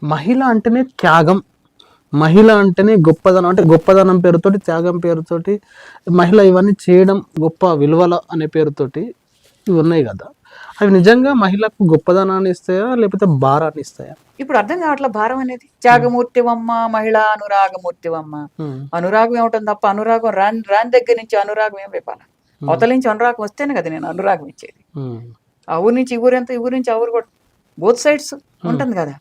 మహిళ అంటేనే త్యాగం, మహిళ అంటేనే గొప్పదనం, అంటే గొప్పదనం పేరుతోటి, త్యాగం పేరుతోటి మహిళ ఇవన్నీ చేయడం గొప్ప విలువల అనే పేరుతోటి ఇవి ఉన్నాయి కదా. అవి నిజంగా మహిళకు గొప్పదనాన్ని ఇస్తాయా లేకపోతే భారాన్ని ఇస్తాయా? ఇప్పుడు అర్థం కావట్లే భారం అనేది. త్యాగమూర్తివమ్మ, మహిళా అనురాగమూర్తివమ్మ. అనురాగం ఏమిటం తప్ప, అనురాగం రాని రాని దగ్గర నుంచి అనురాగం ఏం రేపాల? అవతల నుంచి అనురాగం వస్తేనే కదా నేను అనురాగం ఇచ్చేది. ఆ ఊరి నుంచి ఈ ఊరెంత, ఈ ఊరి నుంచి ఆ ఊరు కూడా, బోత్ సైడ్స్ ఉంటుంది కదా.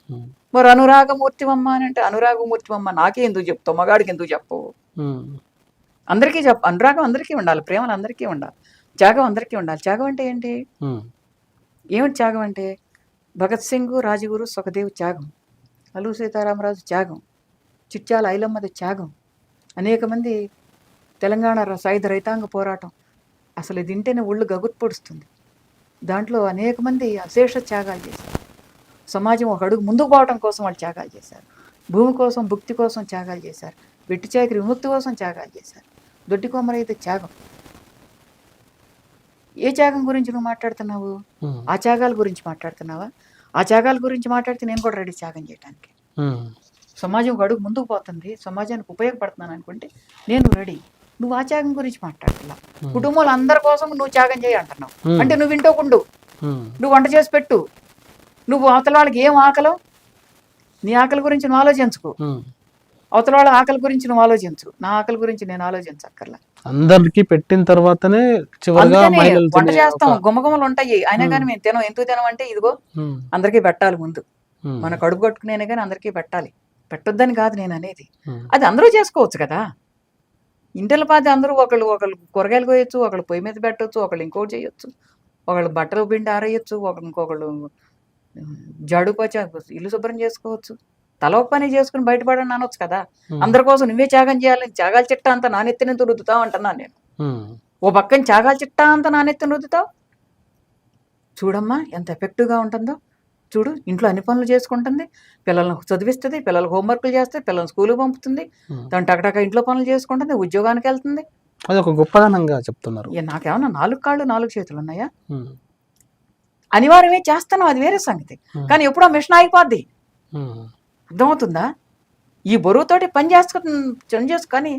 మరి అనురాగమూర్తివమ్మ అని అంటే అనురాగమూర్తివమ్మ నాకే ఎందుకు చెప్తావు, మగాడికి ఎందుకు చెప్పవు? అందరికీ అనురాగం అందరికీ ఉండాలి, ప్రేమలు అందరికీ ఉండాలి, త్యాగం అందరికీ ఉండాలి. త్యాగం అంటే ఏంటి? ఏమిటి త్యాగం అంటే? భగత్ సింగ్, రాజగురు, సుఖదేవ్ త్యాగం, అల్లూరి సీతారామరాజు త్యాగం, చిట్యాల ఐలమ్మది త్యాగం, అనేక మంది తెలంగాణ సాయుధ రైతాంగ పోరాటం, అసలు ఇది వింటేనే ఒళ్ళు గగుర్పొడుస్తుంది. దాంట్లో అనేక మంది అశేష త్యాగాలు చేశారు. సమాజం ఒక అడుగు ముందుకు పోవడం కోసం వాళ్ళు త్యాగాలు చేశారు. భూమి కోసం, భుక్తి కోసం త్యాగాలు చేశారు. వెట్టి చాకరి విముక్తి కోసం త్యాగాలు చేశారు. దొడ్డి కొమ్మరైతే త్యాగం. ఏ త్యాగం గురించి నువ్వు మాట్లాడుతున్నావు? ఆ త్యాగాల గురించి మాట్లాడుతున్నావా? ఆ త్యాగాల గురించి మాట్లాడితే నేను కూడా రెడీ త్యాగం చేయడానికి. సమాజం ఒక అడుగు ముందుకు పోతుంది, సమాజానికి ఉపయోగపడుతున్నాను అనుకుంటే నేను రెడీ. నువ్వు ఆ త్యాగం గురించి మాట్లాడుతున్నావు. కుటుంబాలు అందరి కోసం నువ్వు త్యాగం చేయి అంటున్నావు. అంటే నువ్వు వింటోకుండు, నువ్వు వంట చేసి పెట్టు, నువ్వు అవతల వాళ్ళకి ఏం ఆకలో నీ ఆకలి గురించి నువ్వు ఆలోచించుకో, అవతల వాళ్ళ ఆకలి గురించి నువ్వు ఆలోచించు, నా ఆకలి గురించి నేను ఆలోచించక్కర్లా. అందరికి పెట్టిన తర్వాతనే వంట చేస్తాం, గుమ్మగుమ్మలు ఉంటాయి, అయినా కానీ మేము తినం. ఎందుకు తినం అంటే ఇదిగో అందరికీ పెట్టాలి ముందు, మన కడుపు కట్టుకునేనే కానీ అందరికీ పెట్టాలి. పెట్టొద్దని కాదు నేను అనేది. అది అందరూ చేసుకోవచ్చు కదా. ఇంటిల పాది అందరూ ఒకళ్ళు కూరగాయలు కోయొచ్చు, ఒకళ్ళు పొయ్యి మీద పెట్టవచ్చు, ఒకళ్ళు ఇంకోటి చేయొచ్చు, ఒకళ్ళు బట్టలు పిండి ఆరేయచ్చు, ఇంకొకళ్ళు జాడుపచ్చ ఇల్లు శుభ్రం చేసుకోవచ్చు. తల ఒక పని చేసుకుని బయటపడని అనొచ్చు కదా. అందరి కోసం నువ్వే త్యాగం చేయాలని త్యాగాల చిట్టా అంతా నానెత్తిన రుద్దుతావు అంటున్నాను నేను. ఓ పక్కన త్యాగాల చిట్టా అంతా నానెత్తిన రుద్దుతావు. చూడమ్మా ఎంత ఎఫెక్టివ్గా ఉంటుందో చూడు. ఇంట్లో అన్ని పనులు చేసుకుంటుంది, పిల్లలను చదివిస్తుంది, పిల్లలకు హోంవర్క్లు చేస్తుంది, పిల్లల్ని స్కూల్కి పంపుతుంది, తను టకటక ఇంట్లో పనులు చేసుకుంటుంది, ఉద్యోగానికి వెళ్తుంది. అది ఒక గొప్పదనంగా చెప్తున్నారు. నాకేమన్నా 4 కాళ్ళు 4 చేతులు ఉన్నాయా? అనివార్యమే చేస్తున్నావు, అది వేరే సంగతి. కానీ ఎప్పుడో మిషన్ ఆగిపోద్ది. అర్థమవుతుందా? ఈ బరువుతోటి పని కానీ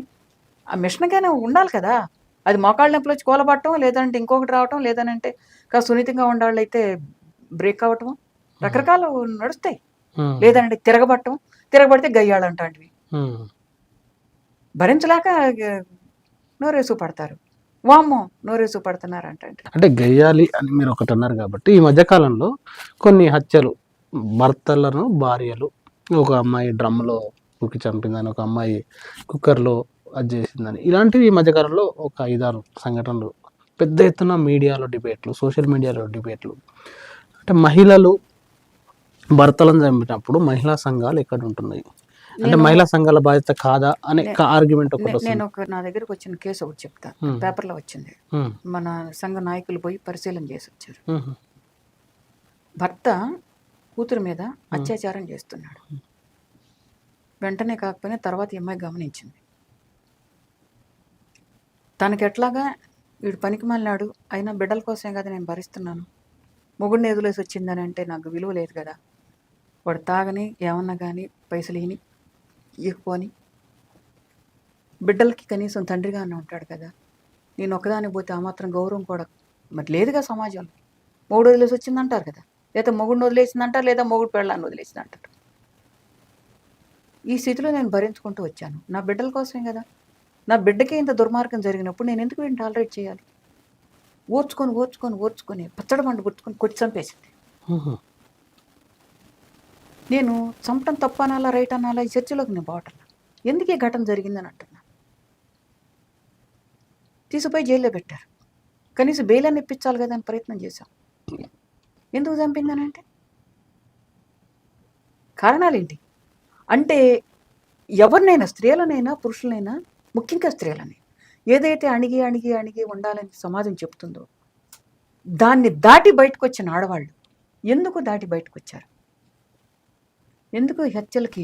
ఆ మిషన్గానే ఉండాలి కదా. అది మోకాళ్ళ నొప్పులు వచ్చి కూలబట్టడం, లేదంటే ఇంకొకటి రావటం, లేదనంటే కాస్త సున్నితంగా ఉండేవాళ్ళు అయితే బ్రేక్ అవ్వటం, రకరకాలు నడుస్తాయి. లేదంటే తిరగబడితే గయ్యాలంటాంటివి భరించలేక నోరేసు పడతారు. వామ్మో నోరేసు పడుతున్నారు అంటే గయ్యాలి అని మీరు ఒకటి అన్నారు కాబట్టి, ఈ మధ్యకాలంలో కొన్ని హత్యలు, భర్తలను భార్యలు, ఒక అమ్మాయి డ్రమ్లో కుక్కి చంపిందని, ఒక అమ్మాయి కుక్కర్లో అది చేసిందని, ఇలాంటివి ఈ మధ్యకాలంలో ఒక 5-6 సంఘటనలు పెద్ద ఎత్తున మీడియాలో డిబేట్లు, సోషల్ మీడియాలో డిబేట్లు. అంటే మహిళలు భర్తలను చంపినప్పుడు మహిళా సంఘాలు ఎక్కడ ఉంటున్నాయి, అంటే మహిళా సంఘాల బాధ్యత కాదా అనే ఆర్గ్యుమెంట్ ఒకటి. నేను నా దగ్గరకు వచ్చిన కేసు ఒకటి చెప్తా. పేపర్లో వచ్చింది. మన సంఘ నాయకులు పోయి పరిశీలన చేసి వచ్చారు. భర్త కూతురు మీద అత్యాచారం చేస్తున్నాడు. వెంటనే కాకపోయినా తర్వాత ఈ అమ్మాయి గమనించింది. తనకి ఎట్లాగా వీడు పనికి మాలినాడు, అయినా బిడ్డల కోసమే కదా నేను భరిస్తున్నాను, మొగుడిని ఎదులేసి వచ్చిందని అంటే నాకు విలువ లేదు కదా, వాడు తాగని ఏమన్నా కానీ పైసలు ఇవ్వకపోని బిడ్డలకి కనీసం తండ్రిగా అన్న ఉంటాడు కదా. నేను ఒక్కదానికి పోతే ఆ మాత్రం గౌరవం కూడా మరి లేదుగా సమాజంలో. మొగుడు వదిలేసి వచ్చిందంటారు కదా, లేదా మొగుడిని వదిలేసిందంటారు, లేదా మొగుడు పెళ్ళాన్ని వదిలేసిందంటారు. ఈ స్థితిలో నేను భరించుకుంటూ వచ్చాను, నా బిడ్డల కోసమే కదా. నా బిడ్డకి ఇంత దుర్మార్గం జరిగినప్పుడు నేను ఎందుకు వీడిని టాలరేట్ చేయాలి? ఓర్చుకొని పచ్చడి పండు గుర్తుకొని కొట్టి చంపేసింది. నేను చంపటం తప్పు అనాలా రైట్ అనాలా ఈ చర్చలోకి నేను పోవటంలా. ఎందుకు ఈ ఘటన జరిగిందని అంటున్నా. తీసుకుపోయి జైల్లో పెట్టారు. కనీసం బెయిల్ అని ఇప్పించాలి కదా అని ప్రయత్నం చేశాం. ఎందుకు చంపిందని అంటే కారణాలేంటి అంటే, ఎవరినైనా స్త్రీలనైనా పురుషులనైనా, ముఖ్యంగా స్త్రీలని ఏదైతే అణిగి ఉండాలని సమాజం చెప్తుందో దాన్ని దాటి బయటకు వచ్చిన ఆడవాళ్ళు ఎందుకు దాటి బయటకు వచ్చారు? ఎందుకు హత్యలకి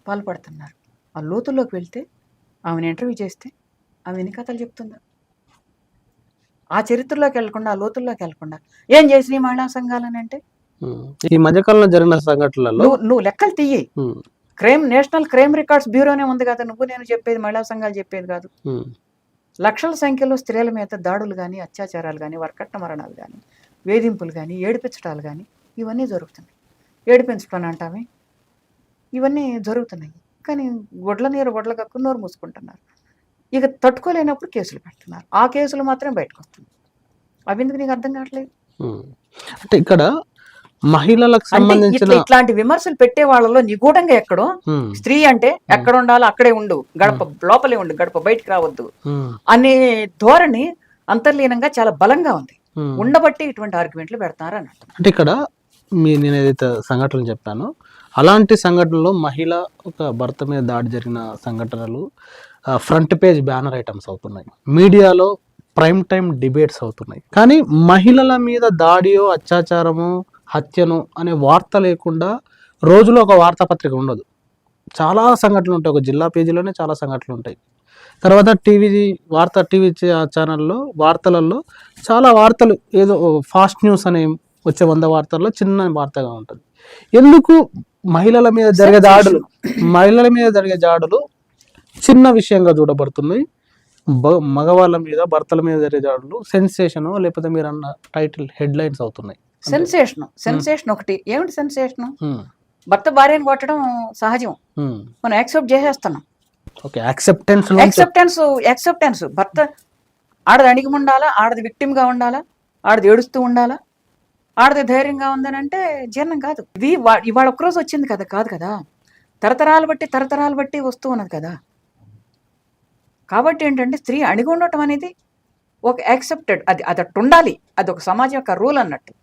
పాల్పడుతున్నారు? ఆ లోతుల్లోకి వెళ్తే, ఆమెను ఇంటర్వ్యూ చేస్తే ఆమె ఎన్ని కథలు చెప్తుందా? ఆ చరిత్రలోకి వెళ్లకుండా, ఆ లోతుల్లోకి వెళ్లకుండా ఏం చేసినాయి మహిళా సంఘాలని అంటే ఈ మధ్యకాలంలో జరిగిన సంఘటనలలో నువ్వు లెక్కలు తీయి. నేషనల్ క్రైమ్ రికార్డ్స్ బ్యూరోనే ఉంది కదా, నువ్వు నేను చెప్పేది, మహిళా సంఘాలు చెప్పేది కాదు. లక్షల సంఖ్యలో స్త్రీల మీద దాడులు కానీ, అత్యాచారాలు కానీ, వర్కట్న మరణాలు కానీ, వేధింపులు కానీ, ఏడిపించడాలు కానీ ఇవన్నీ జరుగుతున్నాయి. ఏడిపించడం అంటామే, ఇవన్నీ జరుగుతున్నాయి. కానీ గొడ్ల కక్కు నోరు మూసుకుంటున్నారు. ఇక తట్టుకోలేనప్పుడు కేసులు పెడుతున్నారు. ఆ కేసులు మాత్రమే బయటకు వస్తుంది. అవి ఎందుకు నీకు అర్థం కావట్లేదు? అంటే ఇక్కడ మహిళలకు సంబంధించిన ఇట్లాంటి విమర్శలు పెట్టే వాళ్ళలో నిగూఢంగా ఎక్కడో స్త్రీ అంటే ఎక్కడ ఉండాలో అక్కడే ఉండు, గడప లోపలే ఉండు, గడప బయటకు రావద్దు అనే ధోరణి అంతర్లీనంగా చాలా బలంగా ఉంది. ఉండబట్టి ఇటువంటి ఆర్గ్యుమెంట్లు పెడతారు అన్నట్టు. అంటే ఇక్కడ నేను ఏదైతే సంఘటనలు చెప్పానో అలాంటి సంఘటనలో మహిళ ఒక భర్త మీద దాడి జరిగిన సంఘటనలు ఫ్రంట్ పేజ్ బ్యానర్ ఐటమ్స్ అవుతున్నాయి, మీడియాలో ప్రైమ్ టైం డిబేట్స్ అవుతున్నాయి. కానీ మహిళల మీద దాడియో అత్యాచారము హత్యను అనే వార్త లేకుండా రోజులో ఒక వార్తాపత్రిక ఉండదు. చాలా సంఘటనలు ఉంటాయి. ఒక జిల్లా పేజీలోనే చాలా సంఘటనలు ఉంటాయి. తర్వాత టీవీ ఛానల్లో వార్తలలో చాలా వార్తలు, ఏదో ఫాస్ట్ న్యూస్ అనే వచ్చే 100 వార్తల్లో చిన్న వార్తగా ఉంటుంది. ఎందుకు మహిళల మీద జరిగే దాడులు చిన్న విషయంగా చూడబడుతున్నాయి, మగవాళ్ళ మీద భర్తల మీద జరిగే దాడులు సెన్సేషన్, లేకపోతే మీరు అన్న టైటిల్ హెడ్లైన్స్ అవుతున్నాయి. సెన్సేషన్ ఒకటి ఏమిటి సెన్సేషన్? భర్త భార్యను కొట్టడం సహజం, మనం యాక్సెప్ట్ చేసేస్తున్నాం. యాక్సెప్టెన్స్ భర్త ఆడది అణిగి ఉండాలా, ఆడది విక్టిమ్ గా ఉండాలా, ఆడది ఏడుస్తూ ఉండాలా, ఆడది ధైర్యంగా ఉందని అంటే జీర్ణం కాదు. ఇది ఇవాళ ఒక్కరోజు వచ్చింది కదా, కాదు కదా, తరతరాలు బట్టి వస్తూ ఉన్నది కదా. కాబట్టి ఏంటంటే స్త్రీ అణిగి ఉండటం అనేది ఒక యాక్సెప్టెడ్, అది అట్టు ఉండాలి, అది ఒక సమాజం యొక్క రూల్ అన్నట్టు.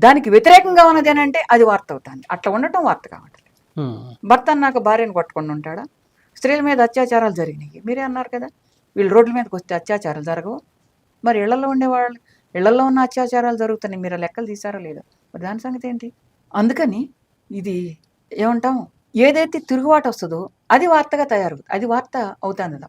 దానికి వ్యతిరేకంగా ఉన్నది అని అంటే అది వార్త అవుతుంది. అట్లా ఉండటం వార్త కావట్లేదు. భర్త అన్నాక భార్యను కొట్టకుండా ఉంటాడా? స్త్రీల మీద అత్యాచారాలు జరిగినాయి, మీరే అన్నారు కదా, వీళ్ళు రోడ్ల మీదకి వస్తే అత్యాచారాలు జరగవు. మరి ఇళ్లలో ఉండేవాళ్ళు, ఇళ్లలో ఉన్న అత్యాచారాలు జరుగుతున్నాయి, మీరు లెక్కలు తీసారో లేదో, మరి దాని సంగతి ఏంటి? అందుకని ఇది ఏమంటాము, ఏదైతే తిరుగుబాటు వస్తుందో అది వార్తగా తయారవుతుంది, అది వార్త అవుతుంది.